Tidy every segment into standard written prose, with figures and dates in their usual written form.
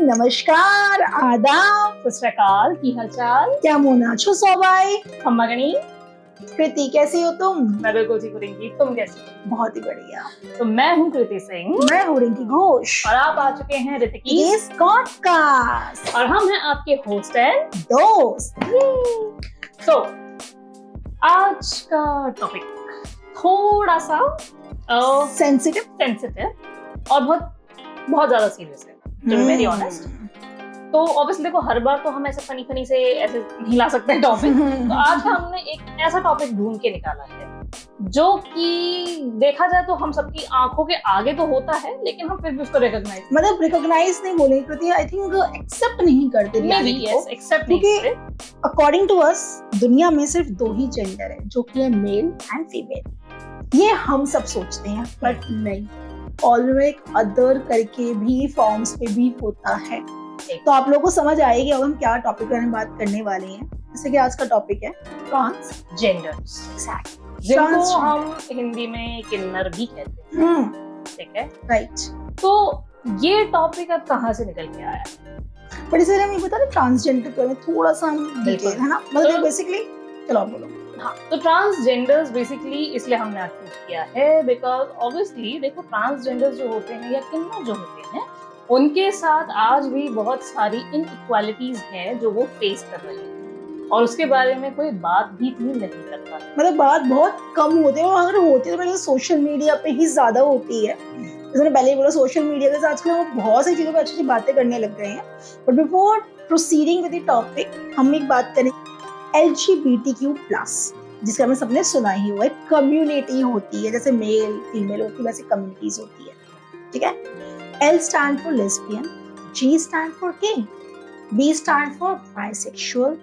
नमस्कार, आदाब, सत श्री अकाल, की हालचाल? কেমন আছো সবাই? अम्मा गणी, कृति कैसी हो तुम? मैं बिल्कुल ठीक हूँ रिंकी, तुम कैसी हो? बहुत ही बढ़िया। तो मैं हूँ कृति सिंह मैं हूँ रिंकी घोष और आप आ चुके हैं ऋतिकी इस पॉडकास्ट और हम हैं आपके होस्ट एंड दोस्त। सो आज का टॉपिक थोड़ा सा सेंसिटिव सेंसिटिव और बहुत ज्यादा सीरियस है, टू बी वेरी ऑनेस्ट। तो ऑब्वियसली देखो, हर बार तो हम ऐसे फनी से ऐसे नहीं ला सकते हैं टॉपिक। तो आज हमने एक ऐसा टॉपिक ढूंढ के निकाला है जो कि देखा जाए तो हम सबकी आंखों के आगे तो होता है, लेकिन हम फिर भी उसको रिकॉग्नाइज नहीं बोलेंगे कृति, आई थिंक एक्सेप्ट नहीं करते रियलिटी को, क्योंकि अकॉर्डिंग टू अस दुनिया में सिर्फ दो ही जेंडर है, जो कि है मेल एंड फीमेल। ये हम सब सोचते हैं, बट नहीं, ऑलवेज अदर करके भी फॉर्म्स पे भी होता है। तो आप लोगों को समझ आएगी अब हम क्या टॉपिक पर बात करने वाले हैं। जैसे कि आज का टॉपिक है ट्रांसजेंडर्स, जिनको हम हिंदी में किन्नर भी कहते हैं, ठीक है, राइट। तो ये टॉपिक अब कहाँ से निकल के आया? बट इसलिए हम ये बता रहे ट्रांसजेंडर के बारे में थोड़ा सा हम डिटेल, है ना, मतलब बेसिकली चलो आप बोलो। हाँ, तो ट्रांसजेंडर्स बेसिकली इसलिए हमने आज चूज किया है बिकॉज ऑब्वियसली देखो, ट्रांसजेंडर्स जो होते हैं या किन्नर जो होते हैं, उनके साथ आज भी बहुत सारी इनइक्वालिटीज हैं जो वो फेस कर रहे हैं और उसके बारे में कोई बात भी नहीं करता। मतलब बात बहुत कम होती है, और अगर होती है तो सोशल मीडिया पे ही ज्यादा होती है। जैसे मैंने पहले बोला, सोशल मीडिया के साथ आजकल हम बहुत सारी चीजों पे अच्छी बातें करने लग गए हैं। But before proceeding with the topic, हम एक बात करें LGBTQ+, जिसका हमें सबने सुना ही हुआ है। कम्युनिटी होती है, जैसे मेल फीमेल होती है वैसे कम्युनिटीज होती है, ठीक है। L stand for lesbian, G stand for gay, B stand for bisexual,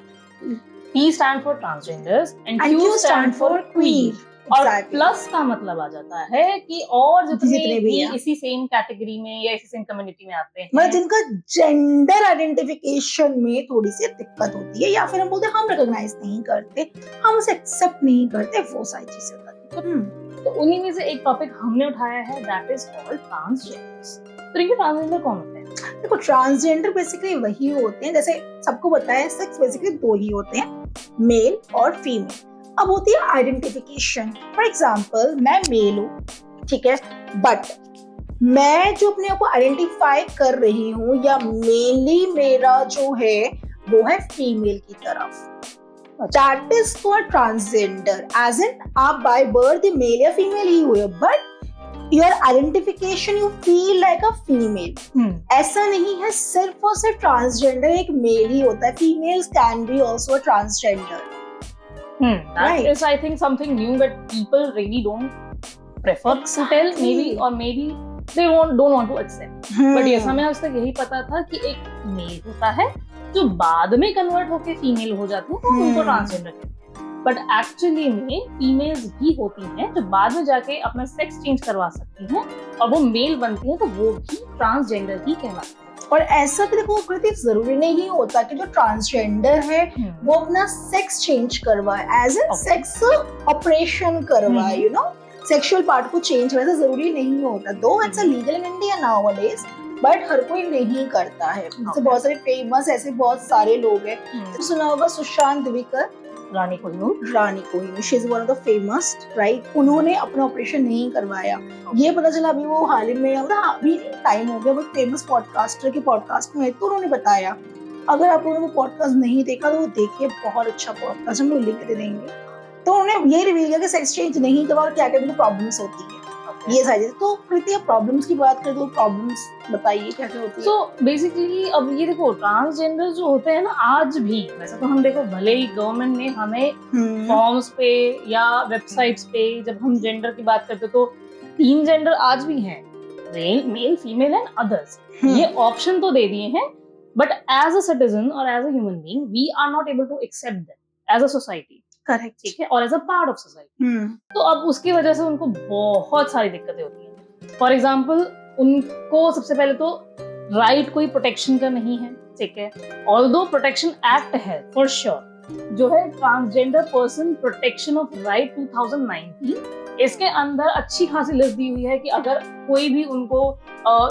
T stand for transgenders and Q stand for queer। और प्लस का मतलब आ जाता है कि और जितने भी इसी सेम कैटेगरी में या इसी सेम कम्युनिटी में आते हैं, मतलब जिनका जेंडर आइडेंटिफिकेशन में थोड़ी सी दिक्कत होती है, या फिर हम बोलते हैं हम रिकॉग्नाइज नहीं करते, हम उसे एक्सेप्ट नहीं करते, वो सारी चीजें होती हैं। तो उन्हीं में से एक टॉपिक हमने उठाया है, दैट इज कॉल्ड ट्रांसजेंडर्स। तो ये ट्रांसजेंडर कौन होते हैं? देखो, ट्रांसजेंडर बेसिकली वही होते हैं, जैसे सबको पता है सेक्स बेसिकली दो ही होते हैं, मेल और फीमेल। अब होती है आइडेंटिफिकेशन। फॉर एग्जांपल, मैं मेल हूँ, ठीक है, बट मैं जो अपने आप को आइडेंटिफाई कर रही हूँ या मेनली मेरा जो है वो है फीमेल की तरफ, that is for transgender. As in आप बाय बर्थ मेल या फीमेल ही हुए, but your identification you feel like a female। ऐसा नहीं है सिर्फ और सिर्फ ट्रांसजेंडर एक मेल ही होता है, females can be also a transgender। That is, I think, something new that people really don't prefer to tell, maybe, or maybe they don't want to accept। But yes, हमें आज तक यही पता था कि एक मेल होता है जो बाद में कन्वर्ट होके फीमेल हो जाते हैं, तो उनको ट्रांसजेंडर कहते हैं। बट एक्चुअली में फीमेल्स भी होती हैं जो बाद में जाके अपना सेक्स चेंज करवा सकती हैं और वो मेल बनती हैं, तो वो भी ट्रांसजेंडर ही कहलाती है। और ऐसा भी देखो कृति, जरूरी नहीं होता कि जो ट्रांसजेंडर है वो अपना सेक्स चेंज करवाए, एज ए सेक्स ऑपरेशन करवाए, यू नो, सेक्सुअल पार्ट को चेंज, वैसा जरूरी नहीं होता। Though it's legal in India nowadays, but हर कोई नहीं करता है। जैसे बहुत सारे फेमस ऐसे बहुत सारे लोग हैं, सुना होगा Sushant Divgikar, Rani Kohinoor, she is one of the famous, right. उन्होंने अपना ऑपरेशन नहीं करवाया। ये पता चला अभी वो हाल ही में, अभी टाइम हो गया, वो फेमस पॉडकास्टर के पॉडकास्ट में, तो उन्होंने बताया। अगर आप लोगों ने वो पॉडकास्ट नहीं देखा तो वो देखिए, बहुत अच्छा पॉडकास्ट, हम लोग लिंक दे देंगे। तो उन्होंने ये रिवील किया कि सेक्स चेंज नहीं करवा और क्या क्या प्रॉब्लम्स होती है, ये सारी। तो कृति, प्रॉब्लम्स की बात करें तो प्रॉब्लम्स बताइए क्या क्या होती है। सो बेसिकली अब ये देखो, ट्रांसजेंडर जो होते हैं ना, आज भी वैसे तो हम देखो, भले ही गवर्नमेंट ने हमें फॉर्म्स पे या वेबसाइट्स पे जब हम जेंडर की बात करते तो 3 जेंडर आज भी हैं, मेल फीमेल एंड अदर्स, ये ऑप्शन तो दे दिए हैं, बट एज अ सिटीजन और as a human being we are not able to accept that as a society. Correct, ठीक है, और as a part of society. तो अब उसकी वजह से उनको बहुत सारी दिक्कतें होती हैं। फॉर एग्जाम्पल, उनको सबसे पहले तो राइट कोई प्रोटेक्शन का नहीं है, ठीक है, ऑल्दो प्रोटेक्शन एक्ट है फॉर श्योर, जो है transgender person protection of right 2019, इसके अंदर अच्छी खासी लिस्ट दी हुई है कि अगर कोई भी उनको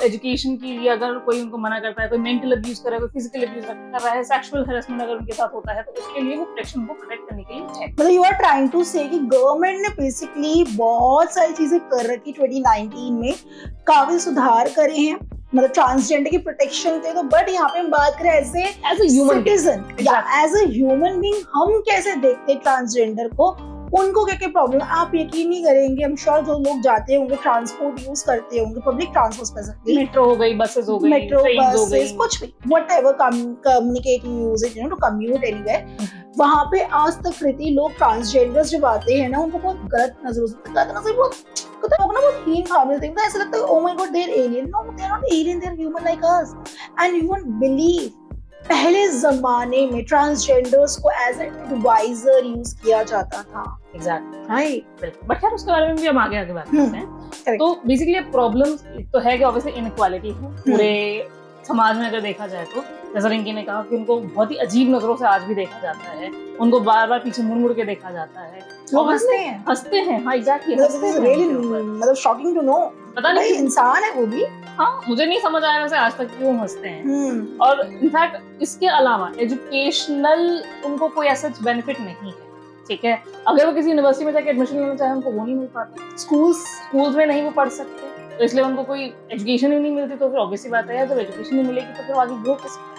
एजुकेशन के लिए अगर कोई उनको मना करता है, कोई मेंटल अब्यूज कर रहा है, कोई फिजिकल अब्यूज कर रहा है, सेक्सुअल हैरेसमेंट अगर उनके साथ होता है, तो उसके लिए वो प्रोटेक्शन को प्रोटेक्ट करने के लिए है। मतलब यू आर ट्राइंग टू से कि गवर्नमेंट ने बेसिकली बहुत सारी चीजें कर रखी 2019 में, काफी सुधार करे हैं मतलब ट्रांसजेंडर की प्रोटेक्शन के, तो बट यहाँ पे हम बात करें एज ए ह्यूमन सिटीजन या एज ए ह्यूमन बीइंग, हम कैसे देखते हैं ट्रांसजेंडर को, उनको क्या क्या प्रॉब्लम। आप यकीन नहीं करेंगे, हम श्योर जो लोग जाते होंगे ट्रांसपोर्ट यूज करते होंगे, पब्लिक ट्रांसपोर्ट स्पेसिफिकली, मेट्रो हो गई, बसेस हो गई, मेट्रो बसेस, कुछ भी whatever communicate use it, you know, to commute anywhere, वहां पे आज तक कृति लोग ट्रांसजेंडर्स जब आते हैं ना, उनको बहुत गलत नजरों से देखते हैं, बहुत बहुत हीन भावना देखते हैं, ऐसा लगता है oh my God they are alien. No, they are not alien, they are human like us. And you won't believe, पहले जमाने में ट्रांसजेंडर्स को एज एडवाइजर यूज किया जाता था। Exactly, right. बट खैर उसके बारे में भी हम आगे बात करते हैं। तो बेसिकली प्रॉब्लम तो है कि ऑब्वियसली इनइक्वालिटी है पूरे समाज में। अगर देखा जाए तो जैसा रिंकी ने कहा कि उनको बहुत ही अजीब नजरों से आज भी देखा जाता है, उनको बार बार पीछे मुड़ मुड़ के देखा जाता है, लोग हंसते हैं। हाँ एग्जैक्टली, मतलब शॉकिंग टू नो, पता नहीं इंसान है वो भी। हाँ, मुझे नहीं समझ आया वैसे आज तक क्यों हंसते हैं। और इनफैक्ट इसके अलावा एजुकेशनल उनको कोई ऐसा बेनिफिट नहीं है, ठीक है। अगर वो किसी यूनिवर्सिटी में जाके एडमिशन लेना चाहे, उनको वो नहीं मिल पाता, स्कूल्स में नहीं वो पढ़ सकते, तो इसलिए उनको कोई एजुकेशन ही नहीं मिलती। तो फिर ऑब्वियसली बात है, जब एजुकेशन नहीं मिलेगी तो फिर आगे ग्रो कैसे,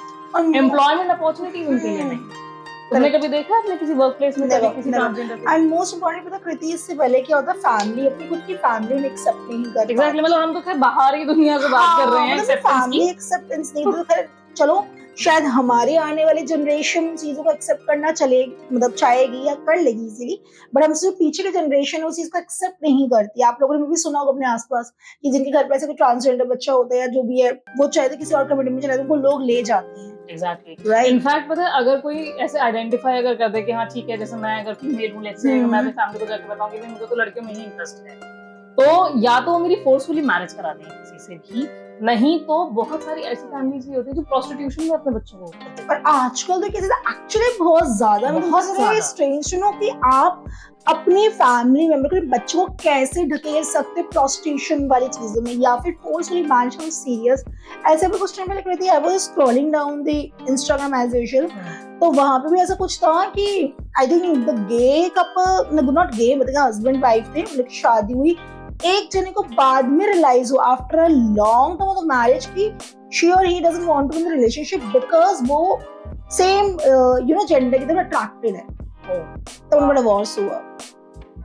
एम्प्लॉयमेंट अपॉर्चुनिटीज उनके लिए नहीं। तुमने कभी देखा अपने किसी वर्क प्लेस में किसी ट्रांसजेंडर? एंड मोस्ट इंपोर्टेंट पता कृति, इससे पहले क्या होता है, फैमिली अपनी खुद की फैमिली ने एक्सेप्ट नहीं कर। एग्जैक्टली, मतलब हम तो खैर बाहर की दुनिया से बात कर रहे हैं, फैमिली एक्सेप्टेंस नहीं, तो खैर चलो शायद हमारे आने वाली जनरेशन चीजों को एक्सेप्ट करना मतलब चाहेगी या कर लेगी इजीली, बट हमसे जो पीछे की जनरेशन है उस चीज को एक्सेप्ट नहीं करती। आप लोगों ने भी सुना होगा अपने आसपास कि जिनके घर पे ऐसे कोई ट्रांसजेंडर बच्चा होता है या जो भी है, वो चाहते किसी और कम्युनिटी में चले तो वो लोग ले जाते हैं। Exactly, right. इनफैक्ट पता है, अगर कोई ऐसे आइडेंटिफाई अगर कर दे कि हाँ ठीक है, जैसे मैं अगर फीमेल हूँ, लेट्स से मैं अपनी फैमिली को जाके बताऊंगी कि मुझे तो लड़कियों में ही इंटरेस्ट है, तो या तो वो मेरी फोर्सफुली मैरिज करा दें किसी से भी, नहीं तो बहुत सारी ऐसी फैमिलीज भी होती है जो प्रोस्टिट्यूशन में अपने बच्चों को करते हैं। और आजकल तो केसेस एक्चुअली बहुत ज्यादा स्ट्रेंज टू नो कि आप अपने फैमिली मेंबर के बच्चों को कैसे ढकेल सकते प्रोस्टिट्यूशन वाली चीजों में या फिर फोर्सफुली मैरिज। सीरियस ऐसे भी कुछ टाइम पहले कहती है, I was scrolling down the Instagram as usual, तो वहां पे भी ऐसा कुछ था कि I think the gay couple, not gay मतलब हस्बैंड वाइफ थे, मतलब शादी हुई, एक जने को बाद में रियलाइज हुआ after a long term of marriage की शी और ही doesn't want to be in relationship because वो सेम यू नो जेंडर की तरफ अट्रैक्टेड है, तो उनका डिवोर्स हुआ।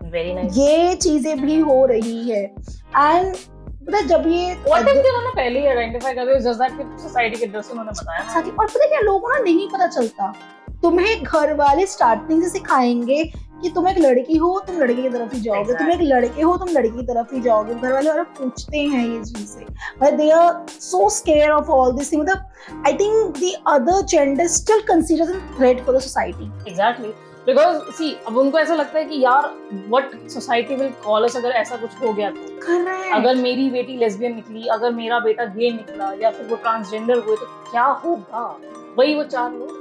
वेरी नाइस, ये चीजें भी हो रही है। एंड पता जब ये व्हाट इफ उन्होंने पहले ही आइडेंटिफाई कर दिया, जस्ट दैट कि सोसाइटी के डर से उन्होंने बताया ना। और पता क्या, लोगों को ना नहीं पता चलता, तुम्हें घर वाले स्टार्टिंग से सिखाएंगे कि तुम एक लड़की हो, तुम लड़की की तरफ ही जाओगे, तुम एक लड़के हो, तुम लड़की की तरफ ही जाओगे। घर वाले और पूछते हैं ये चीजें, but they are so scare of all this thing. मतलब I think the other gender still considers a threat for the society. Exactly, because see अब उनको ऐसा लगता है कि यार what society will call us अगर ऐसा कुछ हो गया तो, अगर मेरी बेटी लेस्बियन निकली, अगर मेरा बेटा गे निकला या फिर वो ट्रांसजेंडर हुए तो क्या होगा। वही वो चार लोग।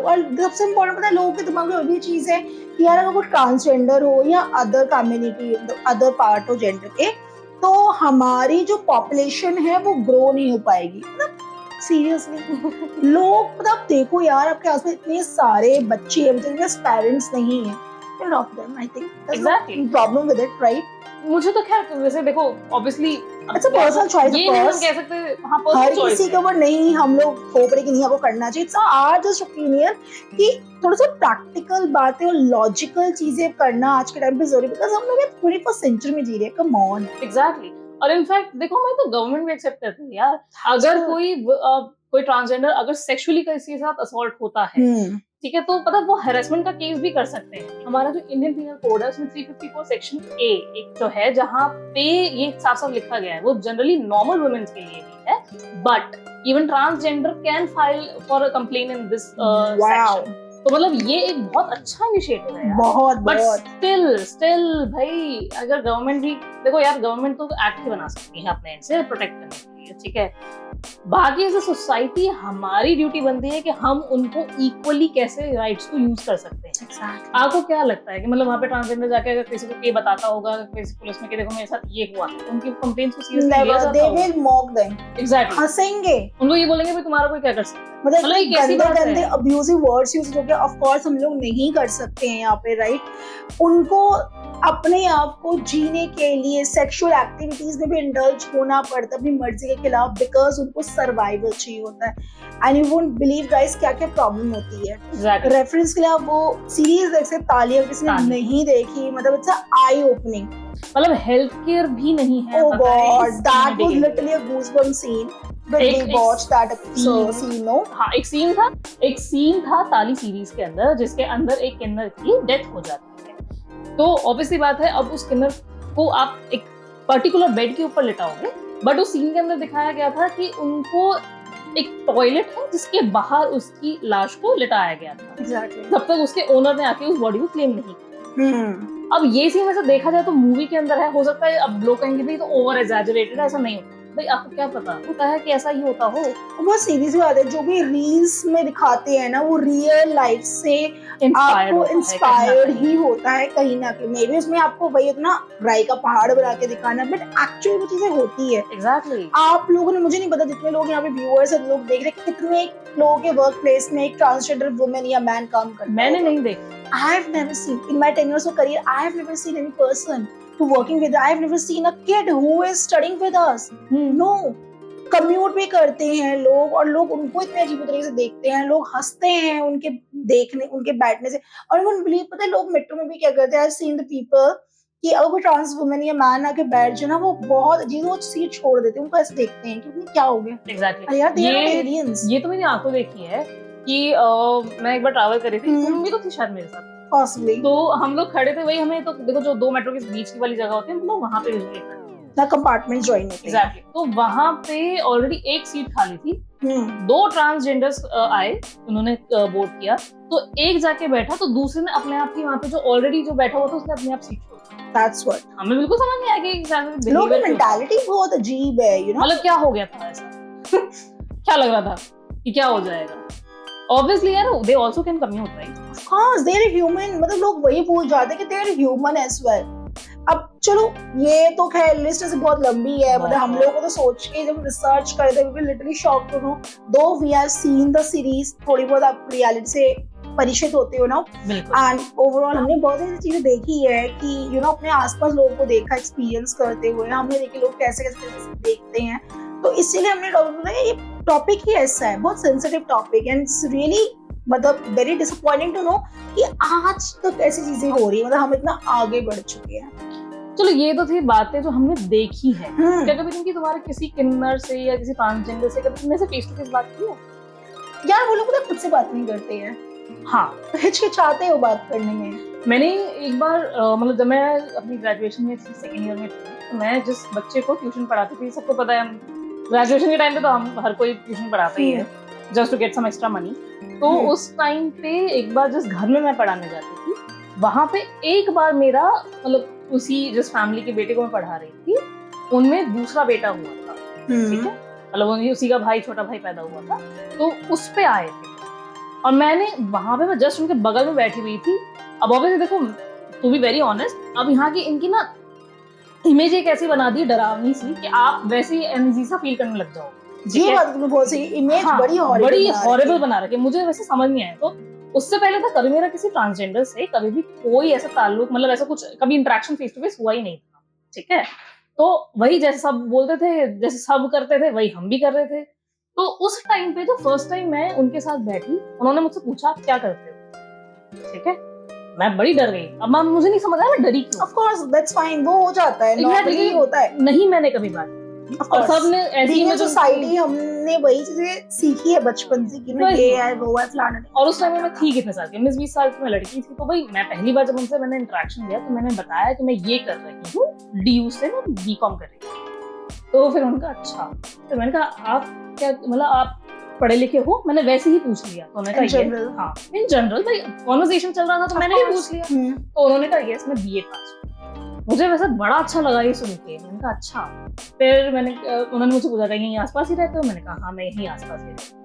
और सबसे इम्पोर्टेंट पता है, लोगों के दिमाग में वही चीज है कि यार अगर वो ट्रांसजेंडर हो या अदर कम्युनिटी, अदर पार्ट हो जेंडर के, तो हमारी जो पॉपुलेशन है वो ग्रो नहीं हो पाएगी। मतलब सीरियसली लोग, मतलब देखो यार आपके आसपास इतने सारे बच्चे हैं जिनके पास पेरेंट्स नहीं है, I think exactly problem with it, right? मुझे तो खैर वैसे देखो obviously it's a personal choice, ये नहीं हम कह सकते हाँ हर किसी के ऊपर नहीं हम लोग थोप रहे कि नहीं आपको करना चाहिए। इट्स आवर जस्ट ओपिनियन कि थोड़ा सा प्रैक्टिकल बातें और लॉजिकल चीजें करना आज के टाइम पे जरूरी, बिकॉज हम लोग 21st सेंचुरी में जी रहे हैं। Come on. एग्जैक्टली, और इनफैक्ट देखो मैं तो गवर्नमेंट भी एक्सेप्ट करती है यार, अगर कोई ट्रांसजेंडर अगर सेक्सुअली किसी के साथ असॉल्ट होता है, ठीक है, तो पता वो हैरेसमेंट का केस भी कर सकते हैं। हमारा जो इंडियन पीनल कोड है उसमें 354 सेक्शन ए एक जो है जहाँ पे ये साफ साफ लिखा गया है, वो जनरली नॉर्मल वुमेन्स के लिए भी है, but even transgender can file for a complaint in this section. तो मतलब ये एक बहुत अच्छा इनिशिएटिव है यार। बहुत बट स्टिल भाई अगर गवर्नमेंट भी देखो यार, गवर्नमेंट तो एक्ट ही बना सकती है अपने एंड से प्रोटेक्ट करने के लिए, होती है, ठीक है। बाकी एज अ सोसाइटी हमारी ड्यूटी बनती है कि हम उनको इक्वली कैसे राइट्स को यूज कर सकते हैं। Exactly. आपको क्या लगता है कि मतलब वहाँ पे ट्रांसजेंडर जाके अगर किसी को ये बताता होगा, किसी पुलिस में कि देखो मेरे साथ ये हुआ, तो उनकी कंप्लेंट्स को सीरियसली लिया Never. जाता They होगा? will mock them. एग्जैक्टली, हंसेंगे, उनको ये बोलेंगे भाई तुम्हारा कोई क्या कर सकता है। मतलब मतलब ये कैसी गंदे बात गंदे है? अब्यूजिव वर्ड्स यूज हो गया। ऑफ कोर्स हम लोग नहीं कर सकते हैं यहाँ पे, राइट। उनको अपने आप को जीने के लिए सेक्सुअल एक्टिविटीज में भी इंडल्ज होना पड़ता है अपनी मर्जी के खिलाफ, बिकॉज उनको सर्वाइवल चाहिए होता है। And you won't believe guys क्या क्या प्रॉब्लम होती है। Exactly. रेफरेंस के लिए आप वो सीरीज देख सकते, ताली, अगर किसी ने ताली। नहीं देखी, मतलब इट्स आई ओपनिंग। मतलब हेल्थ केयर भी नहीं है। Oh पता है God, इस that community was के लिए। literally a goosebump scene when we एक watched that episode. scene- scene, no? हाँ, एक सीन था ताली सीरीज के अंदर जिसके अंदर एक किन्नर की डेथ हो जाती है। तो ऑब्वियसली बात है, अब उस किन्नर को आप एक पर्टिकुलर बेड के ऊपर लिटाओगे, बट उस सीन के अंदर दिखाया गया था कि उनको एक टॉयलेट है जिसके बाहर उसकी लाश को लिटाया गया था। Exactly. तब तक उसके ओनर ने आके उस बॉडी को क्लेम नहीं किया। अब ये सीन वैसे देखा जाए तो मूवी के अंदर है, हो सकता है अब लोग कहेंगे भाई तो ओवर एग्जैजरेटेड, ऐसा नहीं होता। भाई आपको क्या पता होता है कि ऐसा ही होता हो। बहुत सीरियस बात है, जो भी रील्स में दिखाते हैं ना वो रियल लाइफ से आपको इंस्पायर्ड ही होता है कहीं ना कहीं। मे बी उसमें आपको वही इतना राई का पहाड़ बना के दिखाना, बट एक्चुअली वो चीजें होती है। एग्जैक्टली। आप लोगों ने, मुझे नहीं पता जितने लोग यहाँ पे व्यूअर्स हैं, लोग देख रहे हैं, कितने लोगों के वर्क प्लेस में एक ट्रांसजेंडर वुमेन या मैन काम करता है। मैंने नहीं देखा। I have never seen in my 10 years of career. I have never seen any person who working with. I have never seen a kid who is studying with us. No, commute भी करते हैं लोग, और लोग उनको इतने अजीब तरीके से देखते हैं, लोग हंसते हैं उनके देखने, उनको बैठने से। और उनको बिलीव, पता है लोग मेट्रो में भी क्या करते हैं, आई सीन द पीपल कि अगर कोई ट्रांस वुमेन या मैन आके बैठ जाए ना, वो बहुत अजीब, वो सीट छोड़ देते हैं, उनको ऐसे देखते हैं कि उन्हें क्या हो गया। एग्जैक्टली। यार they are not aliens. ये तो मैंने आंखों देखी है कि मैं एक बार ट्रैवल कर रही थी, तुम भी तो थी शायद मेरे साथ। Possibly. तो हम लोग खड़े थे, वही हमें तो देखो जो दो मेट्रो के बीच की वाली जगह होती है, हम लोग वहां पे यूजुअली खड़े ना कंपार्टमेंट ज्वाइन होते हैं। एग्जैक्टली। तो वहां पे ऑलरेडी एक सीट खाली थी, दो ट्रांसजेंडर्स आए, उन्होंने बोर्ड किया, तो एक जाके बैठा, तो दूसरे ने अपने आप ही वहां पे जो ऑलरेडी जो बैठा हुआ था उसने अपने आप सीट छोड़ दी। That's what. हमें बिल्कुल समझ नहीं आया कि लोगों की मेंटालिटी बहुत अजीब है, you know? मतलब क्या हो गया था ऐसा क्या लग रहा था कि क्या हो जाएगा। Obviously यार, they also can commute, right? Of course, they're human. मतलब लोग वही भूल जाते हैं कि they're human as well. अब चलो, ये तो खैर लिस्ट से बहुत लंबी है, मतलब हम लोगों को तो सोच के जब रिसर्च करते हैं, we were literally shocked to know, though we have seen the series, थोड़ी बहुत आप रियलिटी से परिचित होते हो ना, एंड ओवरऑल हमने बहुत सारी चीजें देखी है कि यू नो अपने आसपास लोगों को देखा, एक्सपीरियंस करते हुए हमने देखे लोग कैसे कैसे देखते हैं, तो इसीलिए हमने टॉपिक बनाया। ये टॉपिक ही ऐसा है, बहुत sensitive topic, and it's really मतलब वेरी डिसअपॉइंटिंग टू नो कि आज तक ऐसी चीजें हो रही है, मतलब हम इतना आगे बढ़ चुके हैं। चलो ये तो थी बातें जो हमने देखी है। क्या कभी तुमकी तुम्हारे किसी किन्नर से या किसी ट्रांसजेंडर से कभी तुमने से फेस टू फेस बात की है? यार वो लोग तो खुद से बात नहीं करते हैं, हाँ हिचकिचाते हो बात करने में। मैंने एक बार मतलब जब मैं अपनी ग्रेजुएशन में थी, सेकेंड ईयर में थी, तो मैं जिस बच्चे को ट्यूशन पढ़ाती थी, सबको पता है हम ग्रेजुएशन के टाइम पे तो हम हर कोई ट्यूशन पढ़ाता ही है, just to get some extra money. तो उस टाइम पे एक बार जिस घर में मैं पढ़ाने जाती थी, वहां पे एक बार मेरा मतलब उसी जिस फैमिली के बेटे को मैं पढ़ा रही थी, उनमें दूसरा बेटा हुआ था, ठीक है, मतलब उसी का भाई, छोटा भाई पैदा हुआ था, तो उस पे आए थे और मैंने वहां पे, मैं जस्ट उनके बगल में बैठी हुई थी। अब ऑब्वियसली देखो, टू बी वेरी ऑनेस्ट, अब यहाँ की इनकी ना इमेज एक ऐसी बना दी डरावनी सी कि आप वैसे ही एनजी सा फील करने लग जाओ। ये बात तुमने बहुत सही, इमेज हाँ, बड़ी हॉरिबल बना रखी है, मुझे वैसे समझ नहीं आया। तो उससे पहले था कभी मेरा किसी ट्रांसजेंडर से कभी भी कोई ऐसा ताल्लुक, मतलब ऐसा कुछ कभी इंटरेक्शन फेस टू फेस हुआ ही नहीं था, ठीक है। तो वही जैसे सब बोलते थे, जैसे सब करते थे, वही हम भी कर रहे थे। तो उस टाइम पे जो फर्स्ट टाइम मैं उनके साथ बैठी, उन्होंने मुझसे पूछा आप क्या करते हो, ठीक है, मैं बड़ी डर गई। अब मुझे नहीं समझ आया मैं डरी क्यों। Of course, that's fine, वो हो जाता है, नॉर्मली होता है। नहीं मैंने कभी बात, और सबने ऐसी सोसाइटी हमने वही चीजें सीखी है बचपन से कि ना ये है वो है फलाना। और उस टाइम में थी कितने साल की, 19-20 साल की मैं लड़की थी। तो भाई मैं पहली बार जब उनसे मैंने इंटरेक्शन लिया तो मैंने बताया कि मैं ये कर रही हूँ, DU से मैं बीकॉम कर रही हूँ। तो फिर उनका अच्छा, तो मैंने कहा आप क्या, मतलब आप पढ़े लिखे हो? मैंने वैसे ही पूछ लिया। तो उन्होंने कहा हाँ इन जनरल, भाई कॉन्वर्सेशन चल रहा था तो मैंने ही पूछ लिया। तो उन्होंने कहा यस मैं BA पास हूँ। मुझे वैसे बड़ा अच्छा लगा ये सुन के। मैंने कहा अच्छा। फिर उन्होंने मुझसे पूछा था यहीं आसपास ही रहते हो? मैंने कहा हाँ मैं यहीं आसपास ही रहती हूँ।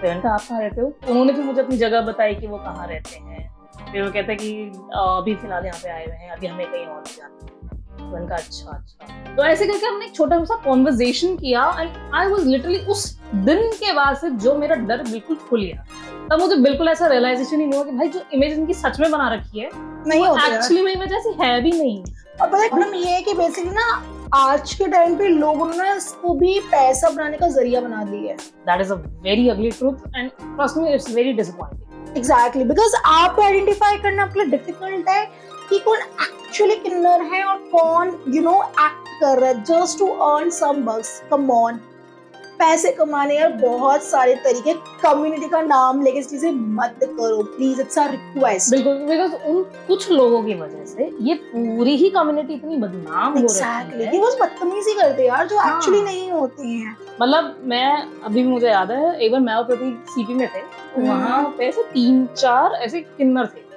फिर मैंने कहा आप कहाँ रहते हो? उन्होंने फिर मुझे अपनी जगह बताई कि वो कहाँ रहते हैं। फिर वो कहते हैं कि अभी फिलहाल यहाँ पे आए हुए हैं, अभी हमें कहीं और नहीं जाना। तो मैंने कहा अच्छा। तो ऐसे करके हमने एक छोटा सा कॉन्वर्सेशन किया एंड आई वाज लिटरली उस दिन के बाद से जो मेरा डर बिल्कुल खुल गया। तब मुझे बिल्कुल ऐसा रियलाइजेशन ही नहीं हुआ कि भाई जो इमेज इनकी सच में बना रखी है नहीं होती एक्चुअली में इमेज ऐसी है भी नहीं। और प्रॉब्लम ये है कि बेसिकली ना आज के टाइम पे लोगों ने इसको भी पैसा बनाने का जरिया बना दिया है। That is a very ugly truth and trust me it's very disappointing. Exactly, because आप आइडेंटिफाई करना आपके लिए डिफिकल्ट है कि कौन एक्चुअली किन्नर है और कौन एक्ट कर रहा है just to earn some bucks. Come on, पैसे कमाने यार बहुत सारे तरीके। कम्युनिटी का नाम लेके इस चीजें मत करो प्लीज, इट्स अ रिक्वेस्ट। बिल्कुल, बिकॉज उन कुछ लोगों की वजह से ये पूरी ही कम्युनिटी इतनी बदनाम हो रही है कि वो बदतमीजी करते हैं यार जो एक्चुअली नहीं होते हैं। मतलब मैं अभी भी मुझे याद है एक बार मैं और प्रतीक सीपी में थे, वहां पे ऐसे 3-4 ऐसे किन्नर थे।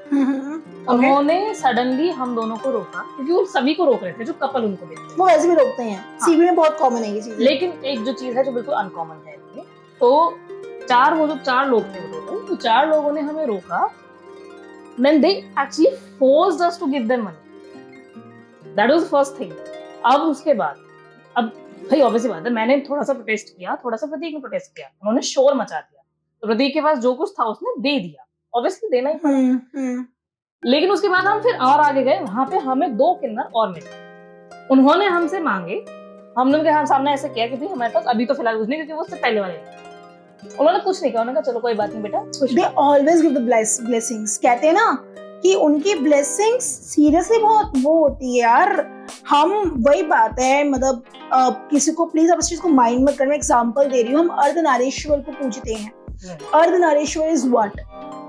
उन्होंने सडनली हम दोनों को रोका क्योंकि वो सभी को रोक रहे थे जो कपल उनको देखते हैं। वो वैसे भी रोकते हैं, सीबी में बहुत कॉमन है ये चीज। लेकिन एक जो चीज है जो बिल्कुल अनकॉमन है, तो वो जो 4 लोग थे तो 4 लोगों ने हमें रोका। Then they actually forced us to give them money. That was the first thing. अब उसके बाद अब भाई ऑब्वियसली बात है, मैंने थोड़ा सा प्रोटेस्ट किया, थोड़ा सा प्रतीक ने प्रोटेस्ट किया, उन्होंने शोर मचा दिया। तो प्रतीक के पास जो कुछ था उसने दे दिया, ऑब्वियसली देना ही पड़ा। लेकिन उसके बाद हम फिर और आगे गए, वहां पे हमें 2 किन्नर और मिले। उन्होंने हमसे मांगे, हमने उनके सामने ऐसे किया कि भाई हमारे पास अभी तो फिलहाल कुछ नहीं, क्योंकि वो उससे पहले वाले। उन्होंने कुछ नहीं कहा, उन्होंने कहा चलो कोई बात नहीं बेटा। They always give the blessings. कहते हैं ना कि उनकी blessings सीरियसली बहुत वो होती है यार। हम वही बात है, मतलब किसी को प्लीज आप इस चीज को माइंड मत करना। एग्जांपल दे रही हूँ, हम अर्धनारीश्वर को पूजते हैं। Ardhanarishvara is what?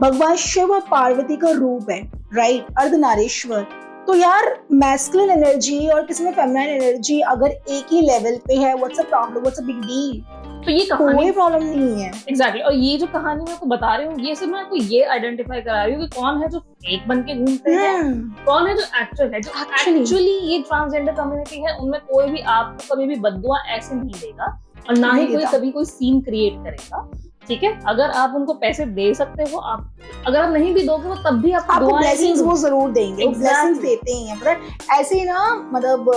भगवान शिव और पार्वती का रूप है, राइट? अर्धनारीश्वर। तो यार मैस्कुलिन एनर्जी और किसी में फेमिनाइन एनर्जी अगर एक ही लेवल पे है, what's a problem, what's a big deal? तो ये कहानी कोई प्रॉब्लम नहीं है। एग्जैक्टली। और ये जो कहानी मैं आपको बता रही हूँ, ये सिर्फ मैं आपको ये आइडेंटिफाई करा रही हूँ कि कौन है जो फेक बन के घूमते हैं, कौन है जो एक्चुअल है। जो एक्चुअली ये ट्रांसजेंडर कम्युनिटी है, उनमें कोई भी आपको कभी भी बद्दुआ ऐसे नहीं देगा और ना ही कोई कभी कोई सीन क्रिएट करेगा, ठीक है? अगर आप उनको पैसे दे सकते हो, आप अगर आप नहीं भी दोगे, वो तब भी आपको ब्लेसिंग्स वो जरूर देंगे। ब्लेसिंग्स देते ही हैं। पता ऐसे ही ना, मतलब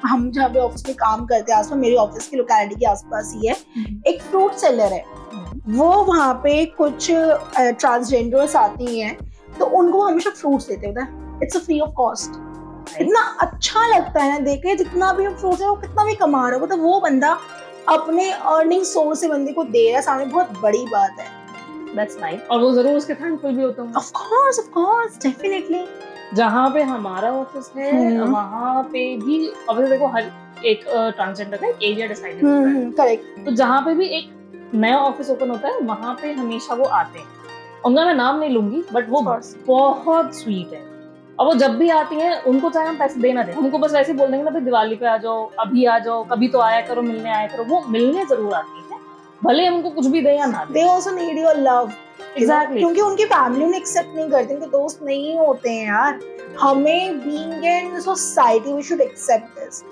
हम जहाँ पे ऑफिस में काम करते हैं, आसपास मेरी ऑफिस की लोकेलिटी के आसपास ही है एक फ्रूट सेलर है। वो वहाँ पे कुछ ट्रांसजेंडर्स आती हैं, तो उनको हमेशा फ्रूट्स देते हैं। It's a free of cost. इतना अच्छा लगता है ना देखे, जितना भी फ्रूट्स है वो कितना भी कमा रहा हो, मतलब वो बंदा अपने अर्निंग सोर्स से बंदे को दे रहा है सामने, बहुत बड़ी बात है। That's nice. और वो जरूर उसके थैंकफुल भी होता हूँ। Of course, definitely. जहाँ पे हमारा ऑफिस है वहाँ पे भी ऑब्वियसली देखो हर एक ट्रांसजेंडर का एरिया डिसाइड होता है, करेक्ट। तो जहाँ पे भी एक नया ऑफिस ओपन होता है वहाँ पे हमेशा वो आते हैं। उनका मैं नाम नहीं लूंगी, बट वो बहुत स्वीट है। और वो जब भी आती हैं, उनको चाहे हम पैसे देना दे, हमको बस वैसे बोल देंगे ना भाई दिवाली पे आ जाओ, अभी आ जाओ, कभी तो आया करो, मिलने आया करो। वो मिलने जरूर आती है, भले हमको कुछ भी दे या ना दे। They also need your love. Exactly. क्योंकि उनकी फैमिली उन्हें एक्सेप्ट नहीं करती, उनके दोस्त नहीं होते हैं यार। हमें being in society we should accept this.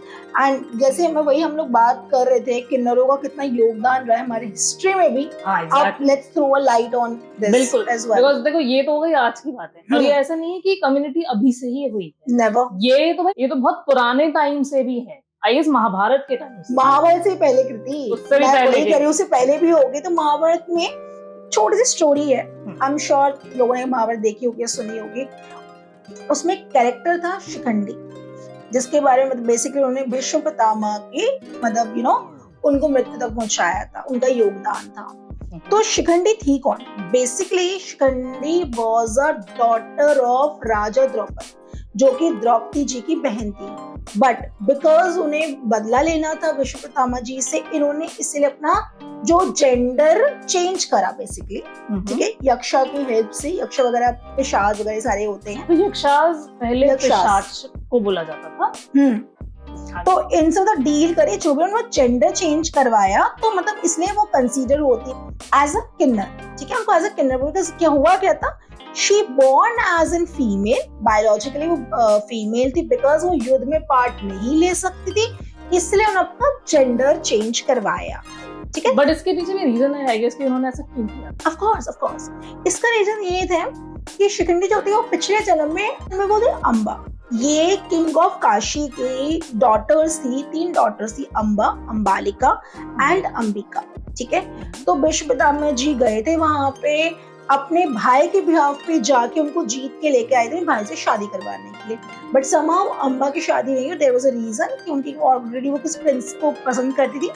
And जैसे हम लोग बात कर रहे थे किन्नरों का कितना योगदान रहा है हमारी हिस्ट्री में भी। अब let's throw a light on this as well. Because देखो ये तो हो गई आज की बात है, और ये ऐसा नहीं है कि कम्युनिटी अभी से ही हुई है। Never. ये तो बहुत पुराने टाइम से भी है। आई गेस महाभारत के टाइम से, महाभारत से पहले कृति, उससे पहले भी होगी। तो महाभारत में छोटी सी स्टोरी है, आई एम श्योर लोगों ने महाभारत देखी होगी, सुनी होगी। उसमें एक कैरेक्टर था शिखंडी, जिसके बारे में बेसिकली उन्होंने भीष्म पितामह की मतलब उनको मृत्यु तक पहुंचाया था, उनका योगदान था। तो शिखंडी थी कौन? Basically Shikhandi was a daughter of Raja Drupad, जो कि द्रौपदी जी की बहन थी। बट बिकॉज उन्हें बदला लेना था भीष्म पितामह जी से, इन्होंने इसलिए अपना जो जेंडर चेंज करा बेसिकली, ठीक है? यक्षा की हेल्प से, यक्ष वगैरह पिशाच वगैरह सारे होते हैं, तो यक्षास पहले पिशाच को बोला जाता था। तो इनसे तो डील करे, जो भी उन्होंने जेंडर चेंज करवाया, तो मतलब इसलिए वो कंसीडर होती एज अ किन्नर, ठीक है? उनको एज अ किन्नर बोलते। क्या हुआ क्या था she born as in female, biologically वो फीमेल थी, बिकॉज वो युद्ध में पार्ट नहीं ले सकती थी, इसलिए उन्होंने अपना जेंडर चेंज करवाया। ठीक है, बट इसके पीछे भी रीजन है आई गेस कि उन्होंने ऐसा क्यों किया। ऑफ कोर्स इसका रीजन ये था कि शिखंडी जो होती है वो पिछले जन्म में वो थी अम्बा। ये किंग ऑफ काशी की डॉटर्स थी, 3 डॉटर्स थी, अम्बा, अम्बालिका एंड अंबिका। ठीक है, तो भीष्म पितामह जी गए थे वहां पे अपने भाई के बिहाफ पे जाके उनको जीत के लेके आए थे भाई से शादी करवाने के लिए, बट समहाउ अम्बा की शादी नहीं हुई। देयर वाज अ रीजन कि उनकी ऑलरेडी वो किस प्रिंस को पसंद करती थी,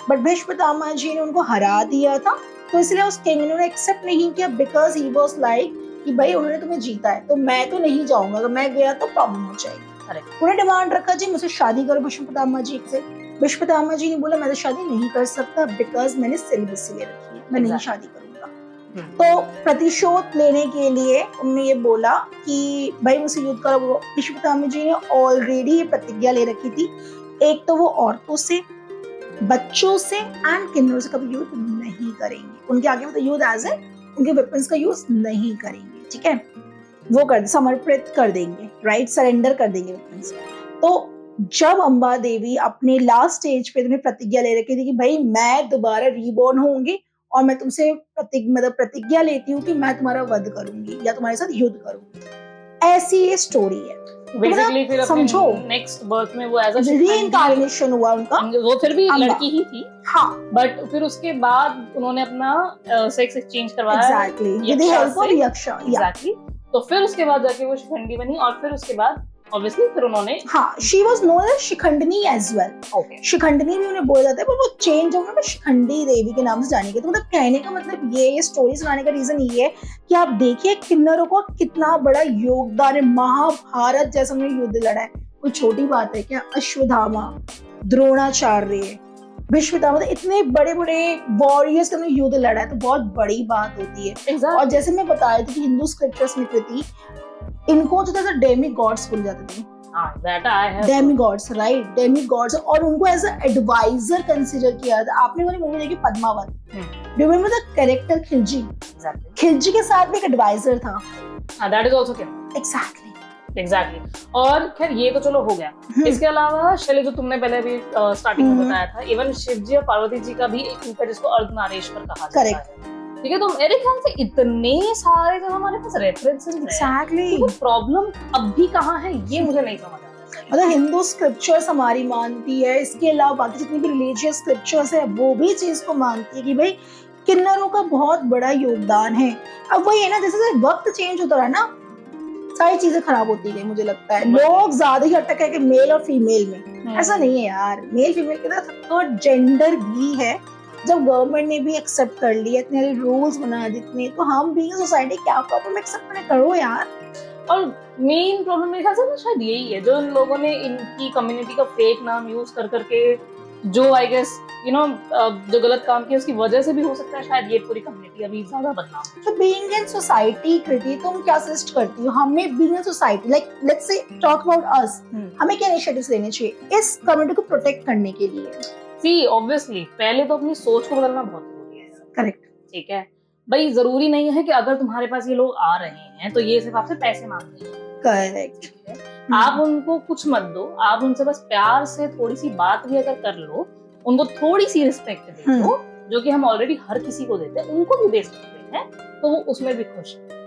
बट भीष्म पितामह जी ने उनको हरा दिया था, तो इसलिए उस किंग ने एक्सेप्ट नहीं किया, बिकॉज ही वाज लाइक कि भाई उन्होंने तुम्हें जीता है तो मैं तो नहीं जाऊंगा, अगर मैं गया तो प्रॉब्लम हो जाएगी। उन्हें डिमांड रखा जी मुझसे शादी करो भीष्म पितामह जी से। भीष्म पितामह जी ने बोला मैं तो शादी नहीं कर सकता, बिकॉज मैंने सिलेबसी ले रखी है, मैं नहीं शादी करूंगा। तो प्रतिशोध लेने के लिए उन्होंने ये बोला कि भाई मुझसे युद्ध करो। भीष्म पितामह जी ने ऑलरेडी ये प्रतिज्ञा ले रखी थी, एक तो वो औरतों से, बच्चों से एंड किन्नरों से कभी युद्ध नहीं करेंगे, उनके आगे मतलब युद्ध एज ए उनके वेपन्स का यूज नहीं करेंगे। ठीक है, वो कर समर्पित कर देंगे, राइट, सरेंडर कर देंगे वेपन्स। तो जब अम्बा देवी अपने लास्ट स्टेज पे उन्हें प्रतिज्ञा ले रखी थी कि भाई मैं दोबारा रीबॉर्न होंगी और मैं तुमसे प्रतिज्ञा लेती हूँ कि मैं तुम्हारा वध करूंगी या तुम्हारे साथ युद्ध करूंगी, ऐसी ये स्टोरी है। बेसिकली फिर समझो नेक्स्ट बर्थ में वो एज अ रीइंकार्नेशन हुआ उनका, वो फिर भी लड़की ही थी। हाँ, बट फिर उसके बाद उन्होंने अपना सेक्स एक्सचेंज करवाया। Exactly, with the help of यक्षा। Exactly, तो फिर उसके बाद जाके वो शिखंडी बनी और फिर उसके बाद ऑब्वियसली फिर उन्होंने she was known as Shikhandini as well. Okay, Shikhandini भी उन्हें बोला जाता है, पर वो चेंज हो गया शिखंडी देवी के नाम से जाने के। तो मतलब कहने का मतलब ये स्टोरी सुनाने का रीजन ये है कि आप देखिए किन्नरों को कितना बड़ा योगदान है, महाभारत जैसा उन्होंने युद्ध लड़ा है, कोई छोटी बात है क्या? अश्वत्थामा, द्रोणाचार्य, भीष्म पितामह, इतने बड़े बड़े वॉरियर्स के उन्होंने युद्ध लड़ा है, तो बहुत बड़ी बात होती है। exactly. और जैसे मैं बताया था कि हिंदू स्क्रिप्चर्स में कृति इनको जो था डेमी गॉड्स बोले जाते थे, Demi God's, right, Demi God's, और उनको एज अ एडवाइजर कंसीडर किया था। आपने वाली मूवी देखी Padmaavat, do you remember the character Khilji? exactly. Khilji के साथ भी एक एडवाइजर था। That is also exactly. और खैर ये तो चलो हो गया। इसके अलावा शैले जो तुमने पहले भी स्टार्टिंग में बताया था, इवन शिव जी और पार्वती जी का भी एक रूप है जिसको अर्धनारीश्वर कहा जाता है। ठीक है, तो मेरे ख्याल से इतने सारे जो हमारे पास रेफरेंसेस हैं, एग्जैक्टली, तो प्रॉब्लम अब भी कहाँ है ये मुझे नहीं समझ आता। मतलब हिंदू स्क्रिप्चर्स हमारी मानती है, इसके अलावा बाकी जितनी भी रिलीजियस स्क्रिप्चर्स है वो भी चीज को मानती है कि भाई किन्नरों का बहुत बड़ा योगदान है। अब वही है ना, जैसे वक्त चेंज होता रहा ना, सारी चीजें खराब होती गई। मुझे लगता है लोग ज्यादा ही अटक है कि मेल और फीमेल में, ऐसा नहीं है यार। मेल फीमेल के साथ तो जेंडर भी है। जब गवर्नमेंट ने भी एक्सेप्ट कर लिया, इतने रूल्स बना जितने, तो हम भी सोसाइटी क्या प्रॉब्लम एक्सेप्ट करो यार। और मेन प्रॉब्लम मेरे ख्याल से ना शायद यही है, जो इन लोगों ने इनकी कम्युनिटी का फेक नाम यूज कर करके जो आई गेस यू नो जो गलत काम किया उसकी वजह से भी हो सकता है शायद ये पूरी कम्युनिटी अभी ज्यादा बदनाम। तो बीइंग इन सोसाइटी कृति, तुम क्या सजेस्ट करती हो हमें being in society, like let's say talk about us, हमें क्या इनिशिएटिव्स लेने चाहिए इस कम्युनिटी को प्रोटेक्ट करने के लिए? सी ऑब्वियसली पहले तो अपनी सोच को बदलना बहुत जरूरी है। करेक्ट, ठीक है भाई, जरूरी नहीं है कि अगर तुम्हारे पास ये लोग आ रहे हैं तो ये सिर्फ आपसे पैसे मांग रहे हैं। करेक्ट, आप उनको कुछ मत दो, आप उनसे बस प्यार से थोड़ी सी बात भी अगर कर लो, उनको थोड़ी सी रिस्पेक्ट दे दो, जो कि हम ऑलरेडी हर किसी को देते हैं, उनको भी दे सकते हैं, तो वो उसमें भी खुश है।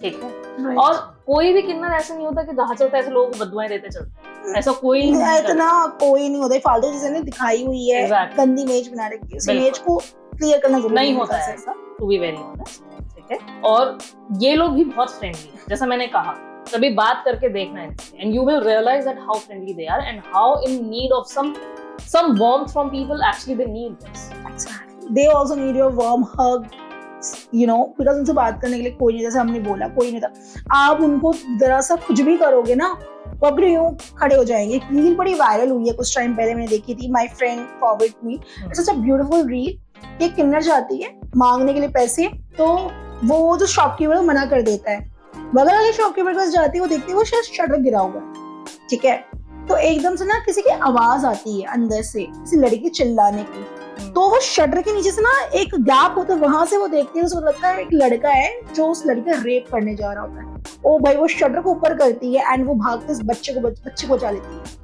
ठीक है, और कोई भी किन्नर ऐसा नहीं होता कि जहाँ चलता है ऐसे लोगों को बदुआएं देते चलते हैं, ऐसा कोई नहीं, इतना कोई नहीं होता। फालतू चीजें दिखाई हुई है, गंदी इमेज बना रखी है, उस इमेज को क्लियर करना जरूरी नहीं होता है ऐसा, टू बी वेरी ऑनेस्ट। ठीक है, और ये लोग भी बहुत फ्रेंडली है, जैसा मैंने कहा, कभी बात करके देखना है and you will realise that how friendly they are and how in need of some warmth from people. Actually they need this. Exactly. They also need your warm hug, you know, because उनसे बात करने के लिए कोई नहीं, जैसे हमने बोला कोई नहीं था। आप उनको जरा सा कुछ भी करोगे ना, वो अपने यूं खड़े हो जाएंगे। एक रील बड़ी वायरल हुई है कुछ टाइम पहले, मैंने देखी थी, my friend forward me, it's such a beautiful reel. एक किन्नर जाती है मांगने के लिए पैसे, तो वो जो शॉपकीपर मना कर देता है, बगल वाले शॉपकीपर के पास जाती है, वो देखती है वो शायद शटर गिरा हुआ है। ठीक है, तो एकदम से ना किसी की आवाज आती है अंदर से, किसी लड़की चिल्लाने की, तो वो शटर के नीचे से ना एक गैप होता है, वहां से वो देखती है, उसको लगता है एक लड़का है जो उस लड़के का रेप करने जा रहा होता है। ओ भाई वो शटर को ऊपर करती है एंड वो भागते इस बच्चे को बचा लेती है।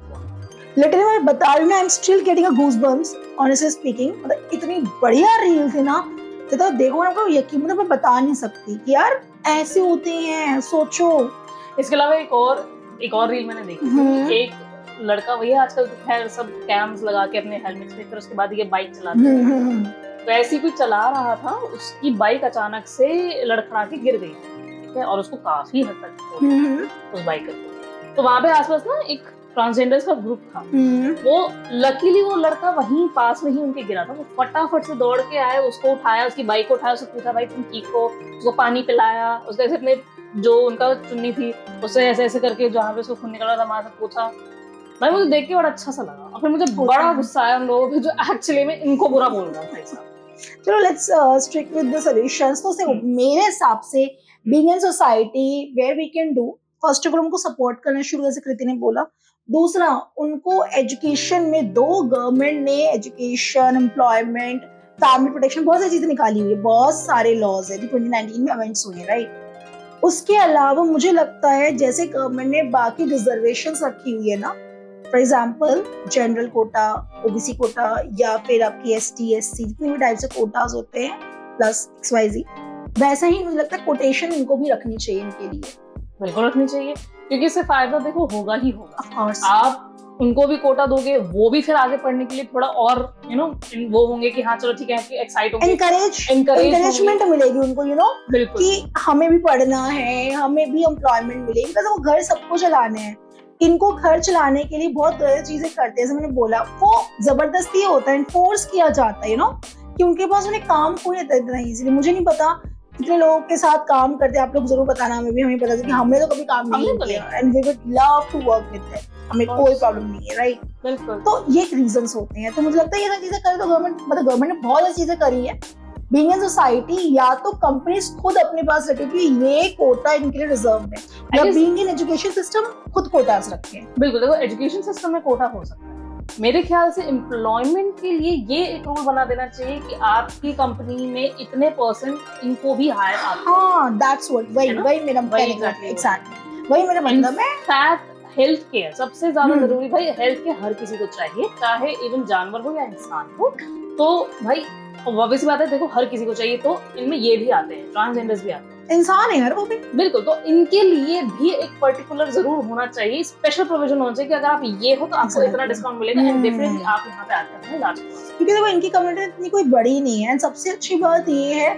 लिटरली मैं बता रही हूँ, I am still getting a goosebumps honestly speaking. मतलब इतनी बढ़िया रील थी ना, तो देखो ना, यकीन मतलब मैं बता नहीं सकती कि यार ऐसे होते हैं, सोचो। इसके अलावा एक और रील मैंने देखी थी। एक लड़का, भैया आजकल तो खैर सब कैम्स लगा के अपने हेलमेट्स पे, फिर उसके बाद ये बाइक चलाते हैं, तो ऐसी कोई चला रहा था, उसकी बाइक अचानक से लड़खड़ा के गिर गई, ठीक है, और उसको काफी हद तक उस बाइकर को। तो वहां पे आसपास ना एक ट्रांसजेंडर्स का ग्रुप था, वो लकीली वो लड़का वहीं पास में ही उनके गिरा था, वो फटाफट से दौड़ के आए, उसको उठाया, उसकी बाइक को उठाया, उससे पूछा भाई तुम ठीक हो, उसको पानी पिलाया, उसके ऐसे अपने जो उनका चुन्नी थी उससे ऐसे ऐसे करके जहाँ पे उसको खून निकल रहा था वहां से पूछा। भाई मुझे देख के बड़ा अच्छा सा लगा, और फिर मुझे बड़ा गुस्सा आया उन लोगों पे जो एक्चुअली में इनको बुरा बोल रहा था ऐसा। चलो let's stick with the solutions. तो देखो मेरे हिसाब से being in society where we can do, first of all उनको सपोर्ट करना शुरू, जैसे कृति ने बोला। दूसरा, उनको एजुकेशन में दो, गवर्नमेंट ने एजुकेशन, एम्प्लॉयमेंट, फैमिली प्रोटेक्शन, बहुत सारी चीजें निकाली हुई है, बहुत सारे लॉज है जो 2019 में अमेंड्स हुए, राइट। उसके अलावा मुझे लगता है जैसे गवर्नमेंट ने बाकी रिजर्वेशंस रखी हुई है ना, for example general quota, OBC Kota, या फिर आपकी एसटी एससी, जितने भी टाइप्स ऑफ कोटाज होते हैं, प्लस XYZ, वैसा ही मुझे लगता है कोटेशन इनको भी रखनी चाहिए इनके लिए। बिल्कुल रखनी चाहिए, क्योंकि इससे फायदा देखो होगा ही होगा। आप उनको भी कोटा दोगे, वो भी फिर आगे पढ़ने के लिए थोड़ा और वो होंगे कि हाँ चलो ठीक है, एक्साइट होंगे, एनकरेजमेंट मिलेगी उनको, कि हमें भी पढ़ना है, हमें भी एम्प्लॉयमेंट मिलेगी, बिकॉज़ वो घर सबको चलाने हैं। इनको घर चलाने के लिए बहुत चीजें करते हैं, जैसे मैंने बोला, वो जबरदस्ती होता है, फोर्स किया जाता है, कि उनके पास उन्हें काम कोई नहीं इतना इजीली। मुझे नहीं पता कितने लोगों के साथ काम करते हैं, आप लोग जरूर बताना, हमें पता है कि हमने तो कभी काम नहीं किया, and we would love to work with them, हमें कोई प्रॉब्लम नहीं है, राइट। बिल्कुल। तो ये रीजंस होते हैं। तो मुझे लगता है ये सारी चीजें करे तो गवर्नमेंट ने बहुत सारी चीजें करी है। बीइंग इन सोसाइटी, या तो कंपनीज खुद अपने पास रखे कि ये कोटा इनके लिए रिजर्व्ड है, या बीइंग इन एजुकेशन सिस्टम खुद कोटास रखे। बिल्कुल, देखो एजुकेशन सिस्टम में कोटा हो सकता है। मेरे ख्याल से एम्प्लॉयमेंट के लिए ये एक रूल बना देना चाहिए कि आपकी कंपनी में इतने % इनको भी हायर आप। हाँ, दैट्स व्हाट, वही मेरा एग्जैक्टली वही मेरा मतलब है। इनफैक्ट हेल्थ केयर सबसे ज्यादा जरूरी, भाई हेल्थ केयर हर किसी को चाहिए, चाहे इवन जानवर हो या इंसान हो। तो भाई ऑब्वियस बात है, देखो हर किसी को चाहिए, तो इनमें ये भी आते हैं, ट्रांसजेंडर्स भी आते हैं, इंसान है यार वो भी। बिल्कुल, तो इनके लिए भी एक पर्टिकुलर जरूर होना चाहिए, स्पेशल प्रोविजन होना चाहिए कि अगर आप ये हो तो आपको इतना डिस्काउंट मिलेगा, एंड डेफिनेटली आप यहाँ पे आते हैं इलाज करवाने। क्योंकि देखो इनकी कम्युनिटी इतनी कोई बड़ी नहीं है। सबसे अच्छी बात ये है,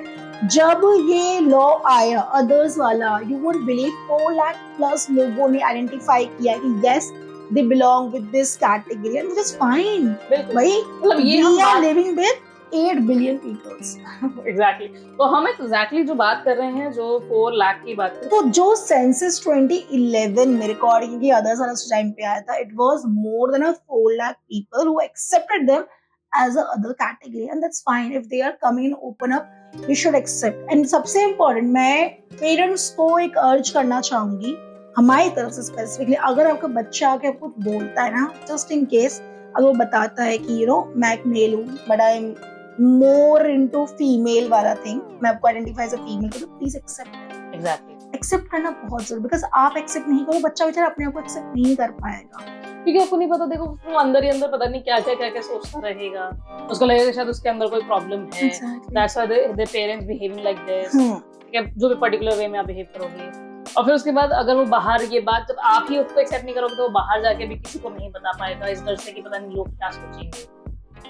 जब ये लॉ आया अदर्स वाला, you would believe 4 lakh plus लोगों ने आइडेंटिफाई किया कि yes they belong with this category, and which is fine. भाई मतलब ये हम are living with 8 billion peoples. Exactly, तो हम एग्जैक्टली जो बात कर रहे हैं, जो 4 लाख की बात, तो जो सेंसस 2011 में रिकॉर्डिंग की अदर सारा टाइम पे आया था, it was more than 4 lakh people who accepted them as a other category, and that's fine if they are coming and open up, we should accept. And सबसे important, मैं parents को एक अर्ज करना चाहूंगी हमारी तरफ से स्पेसिफिकली, अगर आपका बच्चा आके आपको बोलता है ना, जस्ट इन केस अगर वो बताता है कि मैं एक मेल हूँ but I am more into female वाला थिंग, मैं आपको आइडेंटिफाई एज अ फीमेल, तो प्लीज एक्सेप्ट। एग्जैक्टली, एक्सेप्ट करना बहुत जरूरी, बिकॉज आप एक्सेप्ट नहीं करो, बच्चा बेचारा अपने आप को एक्सेप्ट नहीं कर पाएगा, क्योंकि आपको नहीं पता, देखो वो अंदर ही अंदर पता नहीं क्या क्या सोचता रहेगा, उसको लगेगा शायद उसके अंदर कोई प्रॉब्लम है, that's why their parents behaving like this, ठीक है, जो भी पर्टिकुलर वे में आप बिहेव करोगे। और फिर उसके बाद अगर वो बाहर, ये बात जब आप ही उसको एक्सेप्ट नहीं करोगे तो वो बाहर जाके भी किसी को नहीं बता पाएगा, इस डर से कि पता नहीं लोग क्या सोचेंगे,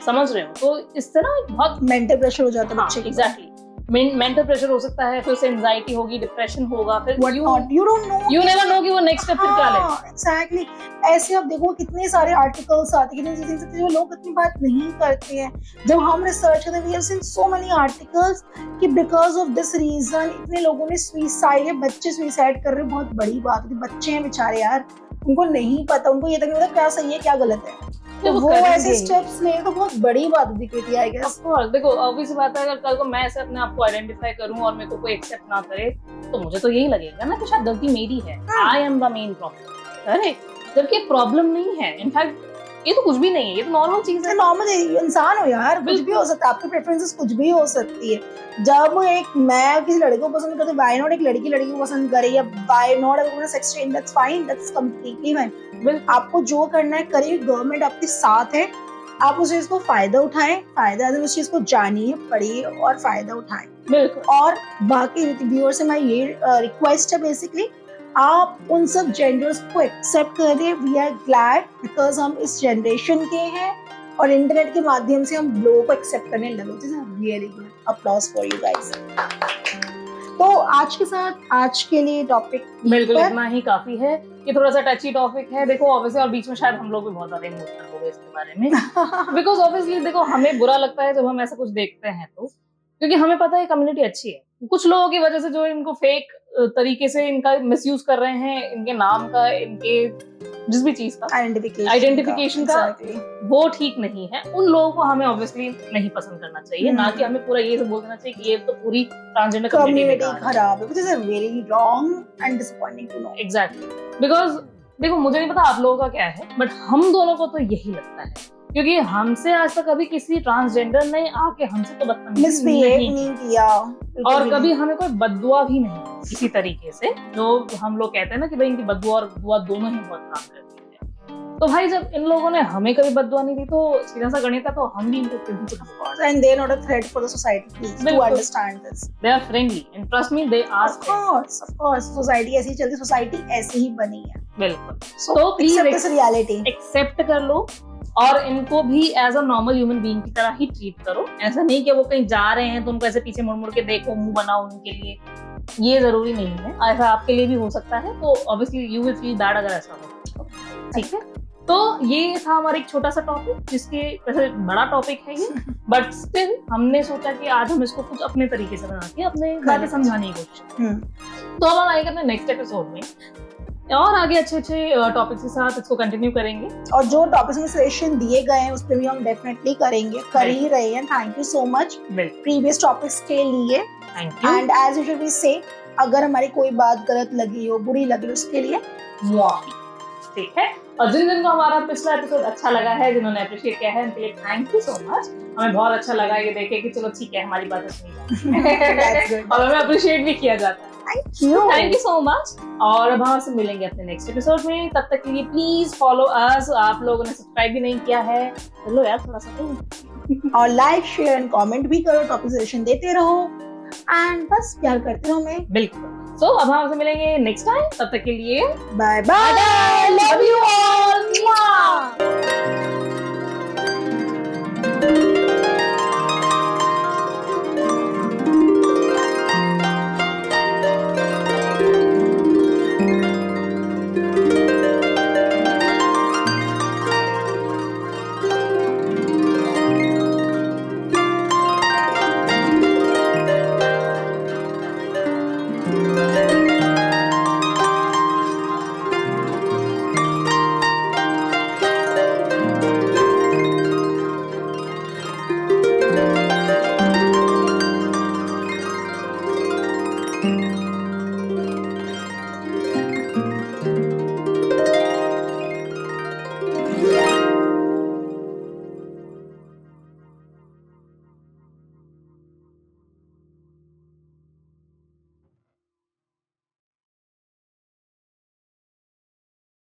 समझ रहे हो। तो इससे ना बहुत मेंटल प्रेशर हो जाता है बच्चे को। एग्जैक्टली, मेंटल प्रेशर हो सकता है, फिर से एंजाइटी होगी, डिप्रेशन होगा, फिर you never know कि वो नेक्स्ट स्टेप फिर क्या लेगा। एग्जैक्टली, ऐसे आप देखो कितने सारे आर्टिकल्स आते हैं, कितनी चीजें जो लोग इतनी बात नहीं करते हैं। जब हम रिसर्च करते हैं, we have seen so many articles कि बिकॉज ऑफ दिस रीजन इतने लोगों ने सुसाइड, या बच्चे सुसाइड कर रहे हैं, बहुत बड़ी बात होती है। बच्चे हैं बेचारे यार, उनको नहीं पता, उनको ये तक नहीं पता क्या सही है क्या गलत है, तो वो ऐसे स्टेप्स ले तो बहुत बड़ी बात होती है, आई गेस। ऑफ कोर्स, देखो ऑब्वियस बात है, अगर कल को मैं ऐसे अपने आप को आइडेंटिफाई करूं और मेरे को कोई एक्सेप्ट ना करे, तो मुझे तो यही लगेगा ना कि शायद गलती मेरी है, I am the main problem, correct, जबकि प्रॉब्लम नहीं है। इनफैक्ट ये तो कुछ भी नहीं है, ये तो नॉर्मल चीज है। नॉर्मल इंसान हो यार, कुछ भी हो सकता है, आपकी प्रेफरेंसेस कुछ भी हो सकती है। जब एक मैं किसी लड़के को पसंद करती हूँ, व्हाई नॉट एक लड़की लड़की को पसंद करे, या व्हाई नॉट अगर sex change, that's fine, that's completely fine. आपको जो करना है करिए, गवर्नमेंट आपके साथ है, आप उस चीज को फायदा उठाएं, फायदा उस चीज को जानिए, पढ़िए और फायदा उठाएं। बिल्कुल। और बाकी व्यूअर्स से मैं ये रिक्वेस्ट है बेसिकली, आप उन सब जेंडर्स को एक्सेप्ट करिए। वी आर ग्लैड बिकॉज हम इस जनरेशन के हैं और इंटरनेट के माध्यम से हम लोगों को एक्सेप्ट करने लगे। This is really good, applause for you guys. तो आज के साथ आज के लिए टॉपिक बिल्कुल इतना ही काफी है। ये थोड़ा सा टची टॉपिक है, देखो ऑब्वियसली, और बीच में शायद हम लोग भी बहुत ज्यादा इमोशनल हो गए इसके बारे में बिकॉज ऑब्वियसली देखो हमें बुरा लगता है जब हम ऐसा कुछ देखते हैं, तो क्योंकि हमें पता है कम्युनिटी अच्छी है, कुछ लोगों की वजह से जो इनको फेक तरीके से इनका मिसयूज कर रहे हैं, इनके नाम का, इनके जिस भी चीज का आइडेंटिफिकेशन का, वो ठीक नहीं है। उन लोगों को हमें ऑब्वियसली नहीं पसंद करना चाहिए, ना कि हमें पूरा ये सब बोल देना चाहिए कि ये तो पूरी ट्रांसजेंडर कम्युनिटी खराब है, which is very wrong and disappointing to know. Exactly, because देखो मुझे नहीं पता आप लोगों का क्या है, बट हम दोनों को तो यही लगता है, क्योंकि हमसे आज तक कभी किसी ट्रांसजेंडर ने आके हमसे तो बदतमीजी नहीं किया, और कभी हमें कोई बददुआ भी नहीं किसी तरीके से, जो हम लोग कहते हैं ना कि भाई इनकी बददुआ और दुआ दोनों ही बहुत काम करती है। तो भाई जब इन लोगों ने हमें कभी बददुआ नहीं दी, तो सीधा सा गणित है, तो हम भी इनको क्यों कुछ। And they are not a threat for the society, please to understand this. They are friendly and trust me, they are. Of course, society ऐसी चलती, society ऐसी ही बनी है। बिल्कुल। So accept this reality. Accept कर लो और इनको भी as a normal human being की तरह ही ट्रीट करो। ऐसा नहीं कि वो कहीं जा रहे हैं तो उनको ऐसे पीछे मुड़ मुड़ के देखो, मुंह बनाओ उनके लिए, ये जरूरी नहीं है। ऐसा आपके लिए भी हो सकता है, तो obviously you will feel bad अगर ऐसा हो, ठीक है। तो ये था हमारा एक छोटा सा टॉपिक, जिसके वैसे बड़ा टॉपिक है ये, बट स्टिल हमने सोचा कि आज हम इसको कुछ अपने तरीके से बना के अपने बातें समझाने की कोशिश। तो हम आएंगे अपने नेक्स्ट एपिसोड में और आगे अच्छे अच्छे टॉपिक्स के साथ इसको कंटिन्यू करेंगे, और जो टॉपिक्स में सजेशन दिए गए हैं उस पर भी हम डेफिनेटली करेंगे, कर ही रहे हैं। Thank you so much previous topics के लिए, एंड एज यूजुअल वी से, अगर हमारी कोई बात गलत लगी हो, बुरी लगी हो, उसके लिए माफी, ठीक है। और जिन को हमारा पिछला एपिसोड अच्छा लगा है, जिन्होंने अप्रिशिएट किया है, उनके लिए थैंक यू सो मच। हमें बहुत अच्छा लगा ये देखे कि चलो ठीक है, हमारी बातें सुनी जाती है और हमें अप्रिशिएट भी किया जाता है। Thank you so much. और अब हम आपसे मिलेंगे अपने नेक्स्ट एपिसोड में, तब तक के लिए प्लीज फॉलो अस। आप लोगों ने सब्सक्राइब भी नहीं किया है, चलो यार थोड़ा सा और लाइक शेयर एंड कमेंट भी करो, टॉपिक सजेशन देते रहो, एंड बस प्यार करते रहो हमें। बिल्कुल। सो अब हम आपसे मिलेंगे नेक्स्ट टाइम, तब तक के लिए bye bye, love you all.